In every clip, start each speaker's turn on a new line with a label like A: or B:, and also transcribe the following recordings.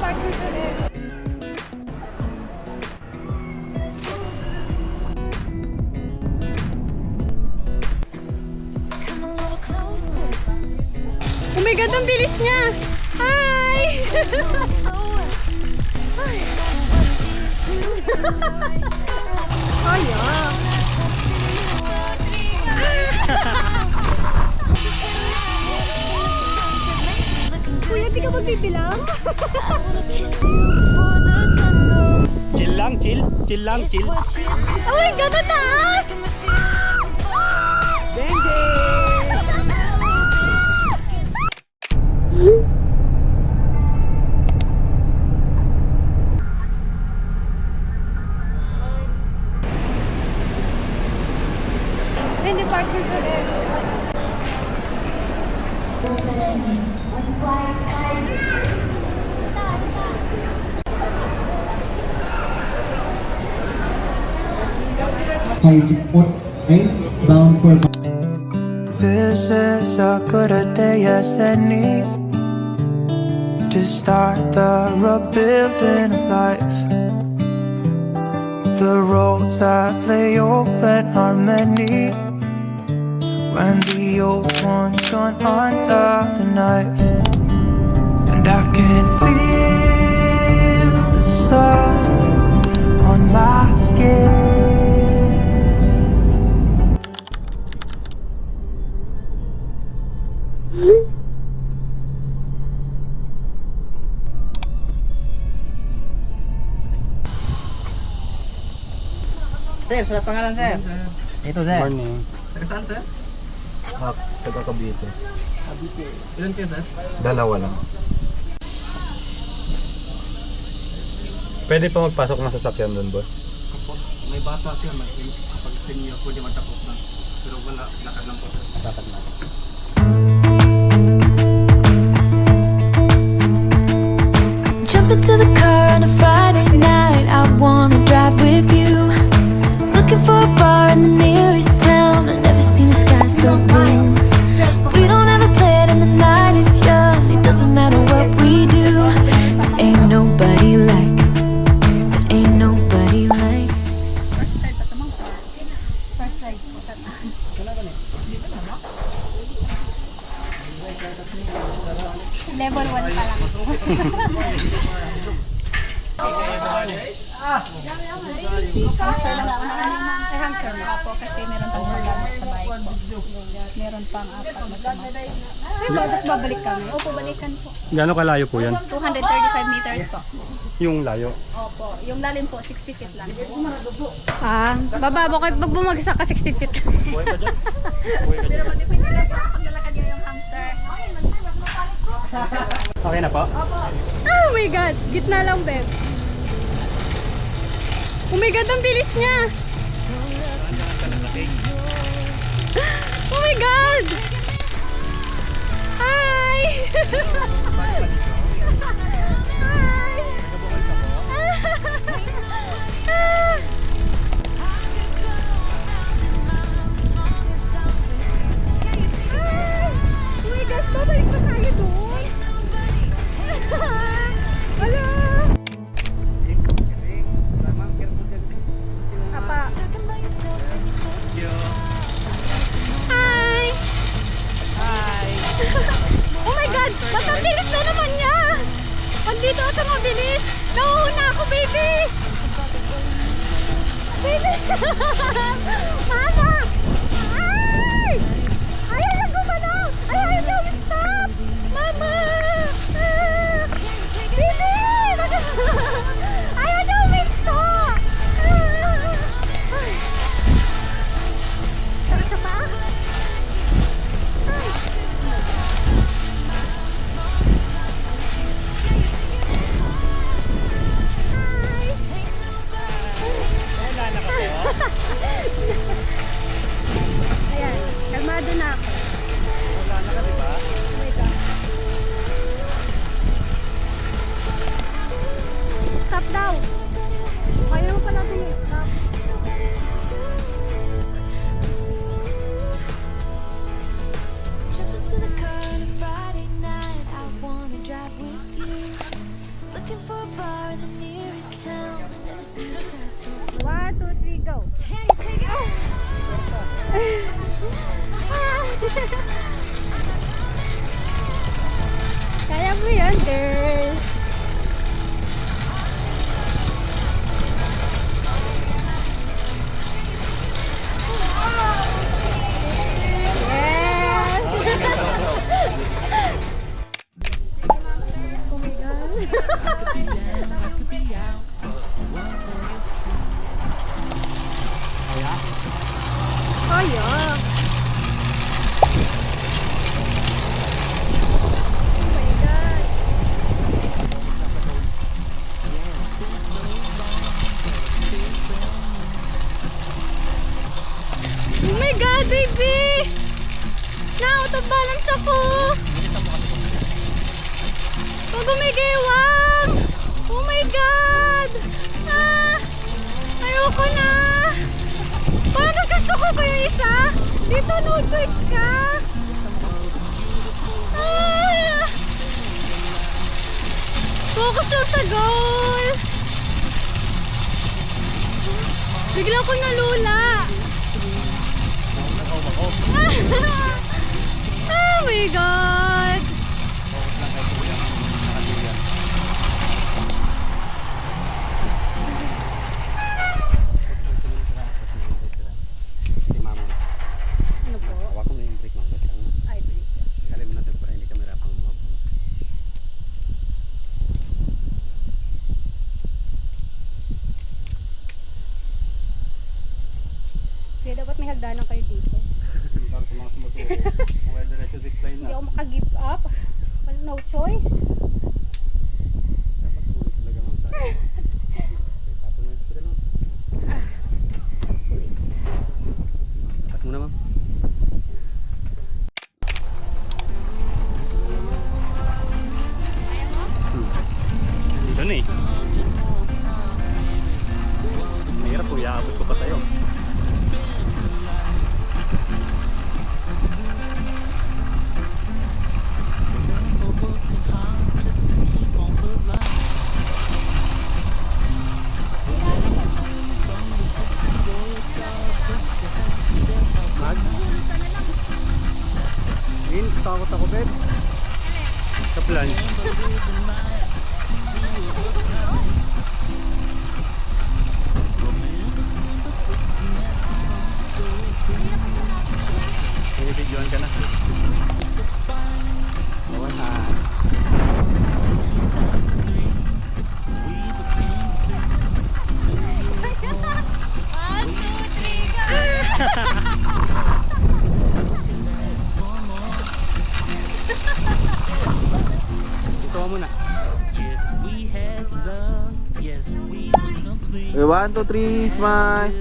A: partner ko rin. Oh my God, ang bilis niya! Hi! Ay, Kuya, di ka magpipilang?
B: Chill lang, chill. Chill lang, chill.
A: Oh my God, ang taas!
B: Denge!
A: Hindi partner ko rin.
C: Bound for
D: This is as good a day as any to start the rebuilding of life. The roads that lay open are many when the old ones gone under the knife. And I can feel the sun on my skin.
E: Sir, sulat pangalan sir. Ito sir.
B: Morning.
F: Taga saan, sir?
C: taga Cavite.
F: Ilan kayo, sir?
C: Dalawa lang. Pwede pa magpasok ng sasakyan doon, boss?
F: Opo. May bata siya. Pag senior, pwede magtapos na. Pero wala, lakad lang po, sir.
E: Dapat na.
G: Jump into the car on a Friday night. I wanna drive with you. Looking for a bar in the nearest town. I've never seen a sky so blue. We don't ever play it and the night is young. It doesn't matter what we do. There ain't nobody like. There ain't nobody like.
A: Level 1 pa lang. Hamster na po kasi meron pang magamit sa bike po. Meron pang apat na kamay. Pero bakit babalik kami? Opo, balikan po.
B: Gano'ng kalayo po yan?
A: 235 meters po.
B: Yung layo.
A: Opo. Yung lalim po, 60 feet lang. Bababa kayo pag bumagsak ka 60 feet. Pero madipindi lang po sa paglalakad niyo yung hamster.
B: Okay na po?
A: Oh my God! Gitna lang, Beb. Oh my God, ang bilis niya! Oh my God! Hi! Hi! Oh my God, babalik pa tayo doon! Wala! Apa? Hi! Hi! Oh my God! Ba't ang bilis na naman niya? Andito ako mabilis! Nauuna ako, baby! Baby! Mama! Ay! Ayaw niya gumalaw! Ayaw niya stop! Mama! Ah! Baby! Ayaw niya uminto! Ay! Sarap ka pa? Ay! Hi! go. Kaya mo yan, girl. Yes! Oh my God. Oh yeah. Oh my God. Oh my God, baby! Na-out of balance ako! Huwag gumigiwang! Oh my God! Ah! Ayoko na! Parang nagkasto ko ba yung isa? Dito, no switch ka! Ah! Focus lang sa goal! Bigla ko nalula! Oh my God!
F: Si mama.
A: Ano po?
F: Hawak mo na yung brake mo.
A: Ay, please.
F: Galing mo natin para hindi ka mahirapang mo.
A: Kaya dapat may hagdanan kayo dito.
F: Para sa mga sumusuko. Mga diretso zipline
A: Hindi
F: na.
A: ako makagive up. Well, no choice.
F: Dapat sulit talaga mo. Tapos mo yung sila lang. Lakas muna ma'am.
B: Dito na eh. Mahirap po, iaabot ko pa sa'yo.
F: Win, takot ako bed. Sa plan.
B: Binibidyoan ka na.
F: Bawal ha. Ito mo na.
C: Okay, 1, 2, 3, smile!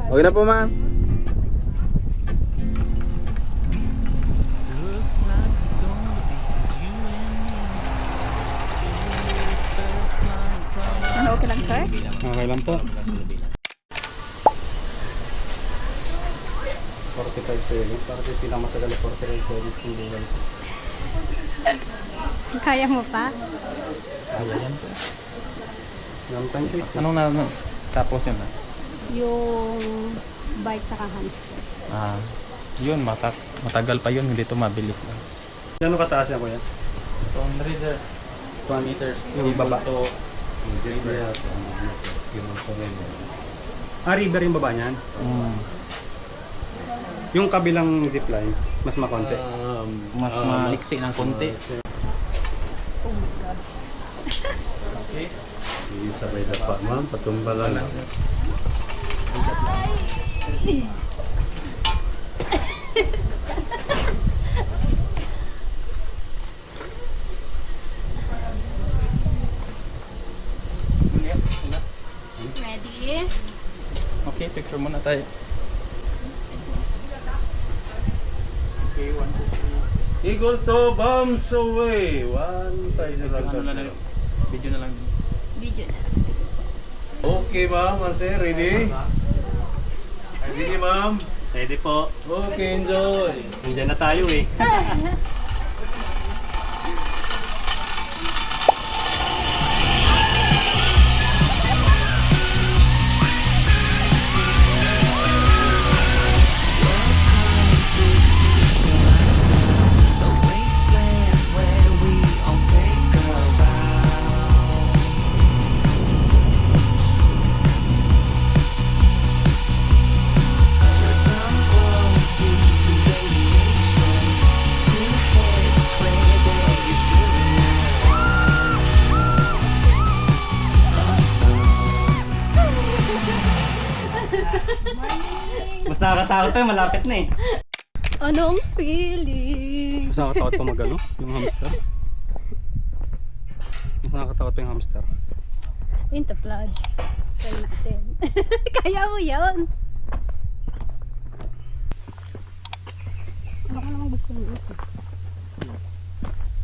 C: Okay na po, ma'am.
A: Ano, okay lang, sir?
B: Okay lang po.
F: 45 seconds. Bakit yung pinakamatagal na 45 seconds ng buhay ko?
A: Kaya mo pa?
F: Kaya yan. Long time choice.
C: Anong na tapos yun na?
A: Yung bike sa hamster.
C: Yun, matagal pa yun, hindi to mabilis lang.
F: Gano'ng kataas yan kuya?
C: 200 meters.
F: Yung baba.
C: To
F: River. River yung baba niyan? Yung kabilang zipline, mas makonti.
C: mas maiksi ng konti.
A: Oh my God.
C: Okay.
F: Hindi sabay na pa, ma'am. Patumba lang.
A: Ready?
C: Okay, picture muna tayo.
F: Okay, 1, 2, 3. Eagle to bombs away. 1, 5,
C: Ano na lang, video na lang.
A: Video na lang.
H: Okay, ma'am. Sir, ready? Ready, ma'am?
B: Ready po.
H: Okay, enjoy.
B: Nandiyan na tayo eh. Mas nakakatakot pa, malapit na eh.
A: Anong feeling?
B: Mas nakakatakot pa mag-ano, yung hamster. Mas nakakatakot pa yung hamster.
A: Into plunge. Try natin. Kaya mo yun. Baka naman gusto mo ito.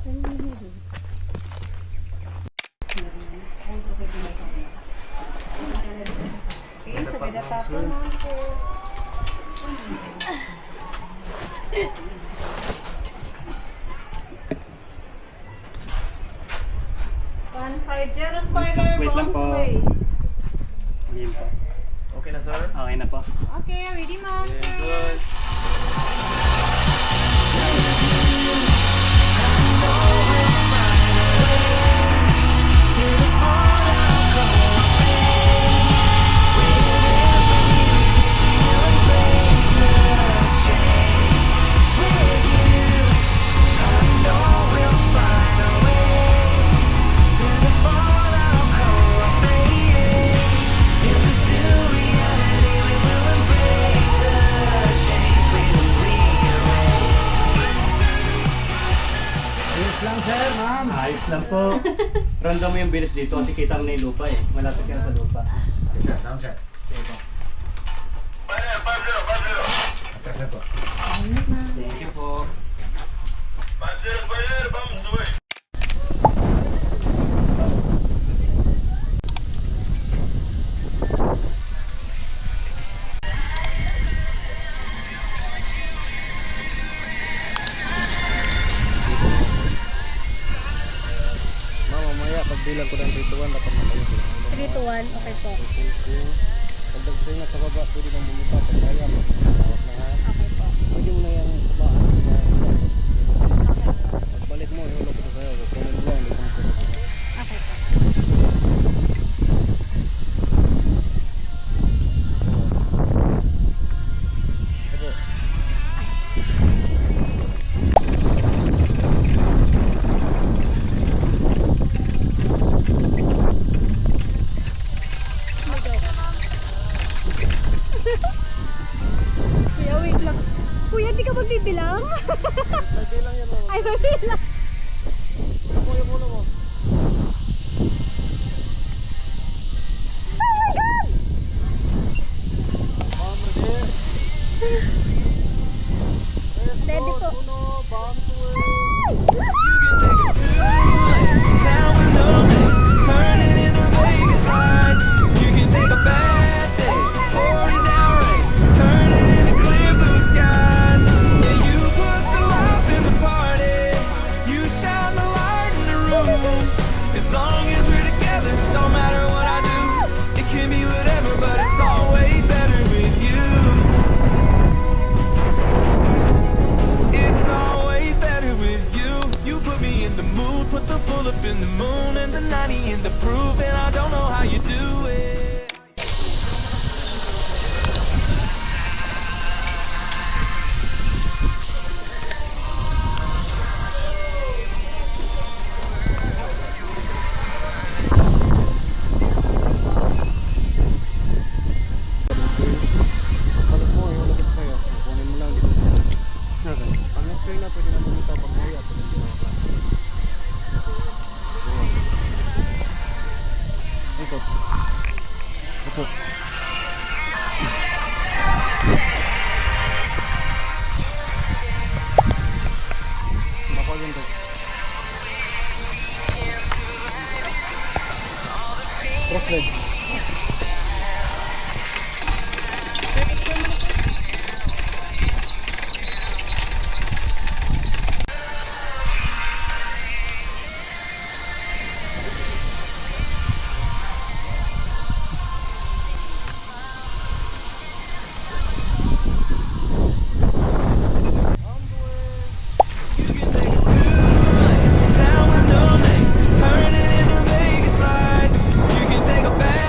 A: Try mo yun.
B: Wait lang po. Game po.
H: Okay na, sir?
B: Okay na po.
A: Okay, ready ma'am.
H: Good.
B: Ayos lang po. Random mo yung bilis dito kasi kita mo na yung lupa eh. Malapit ka na sa lupa. Sige po. Thank you po.
H: Mamaya, pagbilang ko ng rituan, dapat matayo ko.
A: 3 to 1, okay po.
H: Pagdag sa'yo na sa baba, pwede nang bumita. Pagkaya mo, tawag na ha.
A: Okay po.
H: Pwede mo na yung kabaan. Pagbalik mo, ihulog ko na sa'yo. Kunin mo lang, hindi ko na.
A: Okay po. Kuya, wait lang. Kuya, di ka magbibilang?
H: Magbilang yan mo.
A: Ay, magbilang.
H: Ako yung ulo mo. Ma'am, ready?
A: Ready po.
H: Uno, bomb to it.
I: Put the full up in the moon and the 90 in the proof, and I don't know how you do it.
H: Balik mo, ihulog ko sa'yo. Kunin mo lang dito. Ang next na pwede na bumita pag maya. Pag hindi mo na. Ikot. Ikot. Bako yun to. Cross legs.
I: Town with no name, turn it into Vegas lights. You can take a back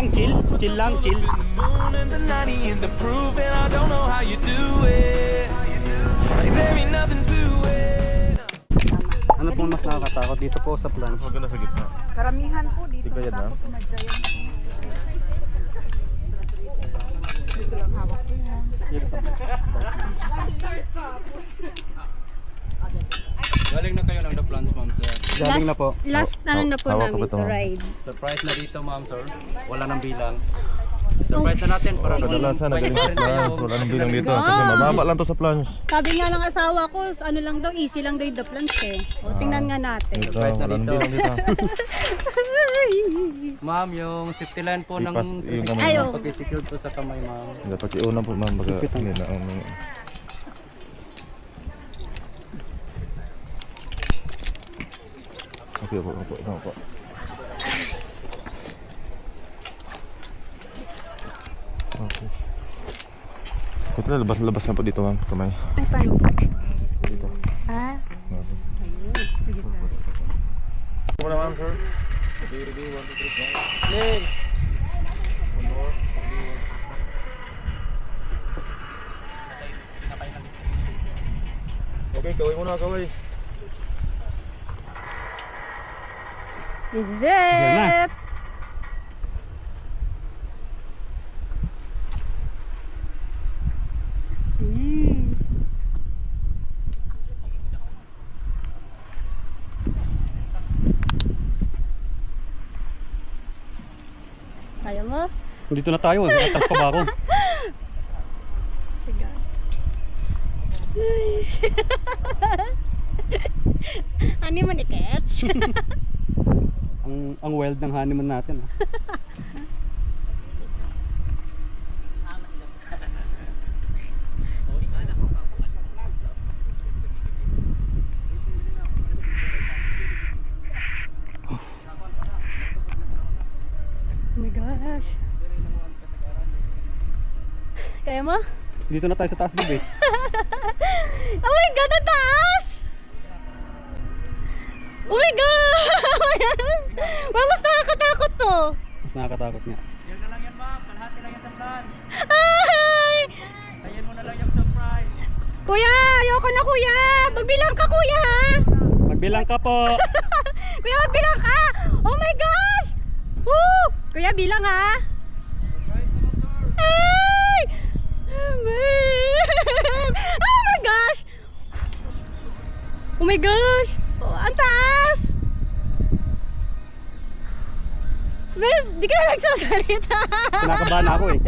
B: lang, chill. Chill lang, chill.
I: The moon and the 90 and the proof, and I don't know how you do it. Like there ain't nothing to it.
B: Ano pong mas nakakatakot dito po sa plunge?
C: Huwag ka na sa gitna.
J: Karamihan po dito
C: Di kaya na?
J: takot sa Giant. Dito lang hawak siya.
B: Dito sa
F: Galing na kayo ng The Plans, ma'am, sir.
B: Galing na po.
A: Last ano na po
C: Hawak ko
A: namin
C: ba ito,
A: to
C: ma'am?
A: ride.
F: Surprise na dito, ma'am, sir.
B: Wala nang bilang.
F: Surprise na natin para
C: Kadalasan na galing sa plunge. Wala nang bilang dito. Kasi mababa lang to sa plunge.
A: Sabi nga ng asawa ko, ano lang daw, easy lang daw yung the plunge eh. O, tingnan nga natin.
C: Ito,
F: Surprise na
C: wala nang
F: dito.
C: bilang dito.
F: Ma'am, yung safety line po ng
C: Ipas yung kamay
A: Ayaw.
C: mo.
F: pag-secure po sa kamay, ma'am.
C: Dapat iuna po ma'am. Baga, hindi na. Okay po, opo, opo. Okay. Ito na, labas na po dito ma'am, kamay.
A: Ay, paano?
C: Dito.
A: Ah,
C: Ako na ma'am, sir. Ready, 1, 2, 3, go. Play! One more. Okay, kaway muna, kaway.
A: this is it! Mm. Kaya mo?
B: Dito na tayo. Atras pa ba ako?
A: Honeymoon i-catch?
B: Ang wild ng honeymoon natin. Ah.
A: Oh my gosh. Kaya mo?
B: Dito na tayo sa taas, babe.
A: Oh my God, ang taas! Oh my God! Parang mas nakakatakot to.
B: Mas nakakatakot niya.
F: Yan na lang yan, ma'am. Kalahati lang yan sa plan.
A: Ay!
F: Ayan mo na lang yung surprise.
A: Kuya, ayoko na kuya. Magbilang ka kuya ha.
B: Magbilang ka po.
A: Kuya, magbilang ka. Oh my gosh! Woo! Kuya, bilang ha. Ay! Oh my gosh! Oh my gosh! Oh, ang taas! Babe, di ka na nagsasalita.
B: Kinakabahan ako eh.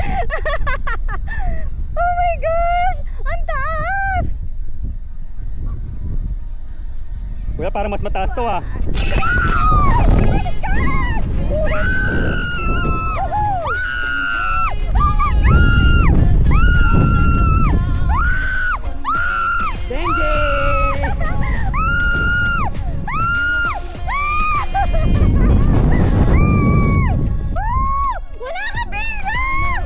A: Oh my gosh! Ang taas!
B: Kuya, parang mas mataas to ah.
A: Wala ka bilang!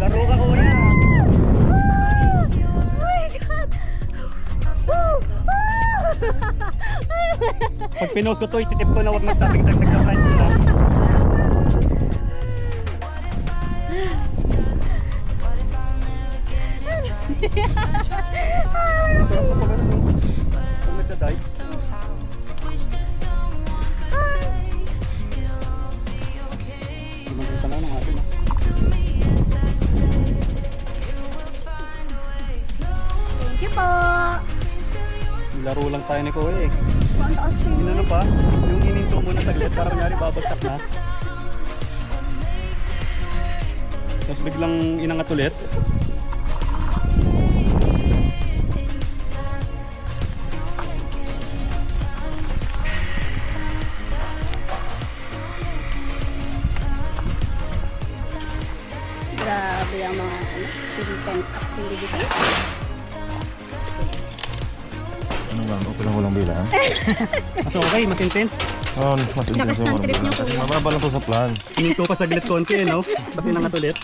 B: Laro ka kuya.
A: Oh my God!
B: Pag pinost ko to, ititip ko na huwag magdagdag sa friend nila. Pag nagda-dive. Magkita na ng atin.
A: Thank you po!
B: Laro lang tayo ni Kuya eh. Yung ano pa, yung hininto muna saglit para nangyari babagsak na. Tapos biglang inangat ulit.
A: Grabe ang mga Philippines activities.
C: Ano ma'am, okay lang walang bilang.
B: Mas okay, mas intense.
C: Oh, mas intense
A: Lakas ng
C: yung
A: trip niyo,
C: bilang.
A: kuya.
C: Mababa lang to sa plunge.
B: Hininto pa saglit konti eh, no? Tapos inangat ulit.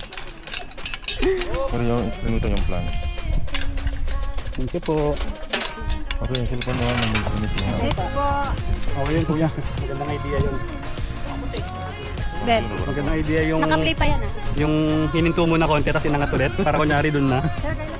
C: Pero yung extreme yung plunge.
B: Thank you po.
C: Okay, yung cellphone naman, nandito lang.
J: Let's go.
B: Oo yun kuya. Magandang idea yun.
A: Ben,
B: Magandang idea yung
A: naka-play pa yan ah.
B: yung hininto mo na konti tapos inangat ulit para kunyari dun na.
A: Sir, kayo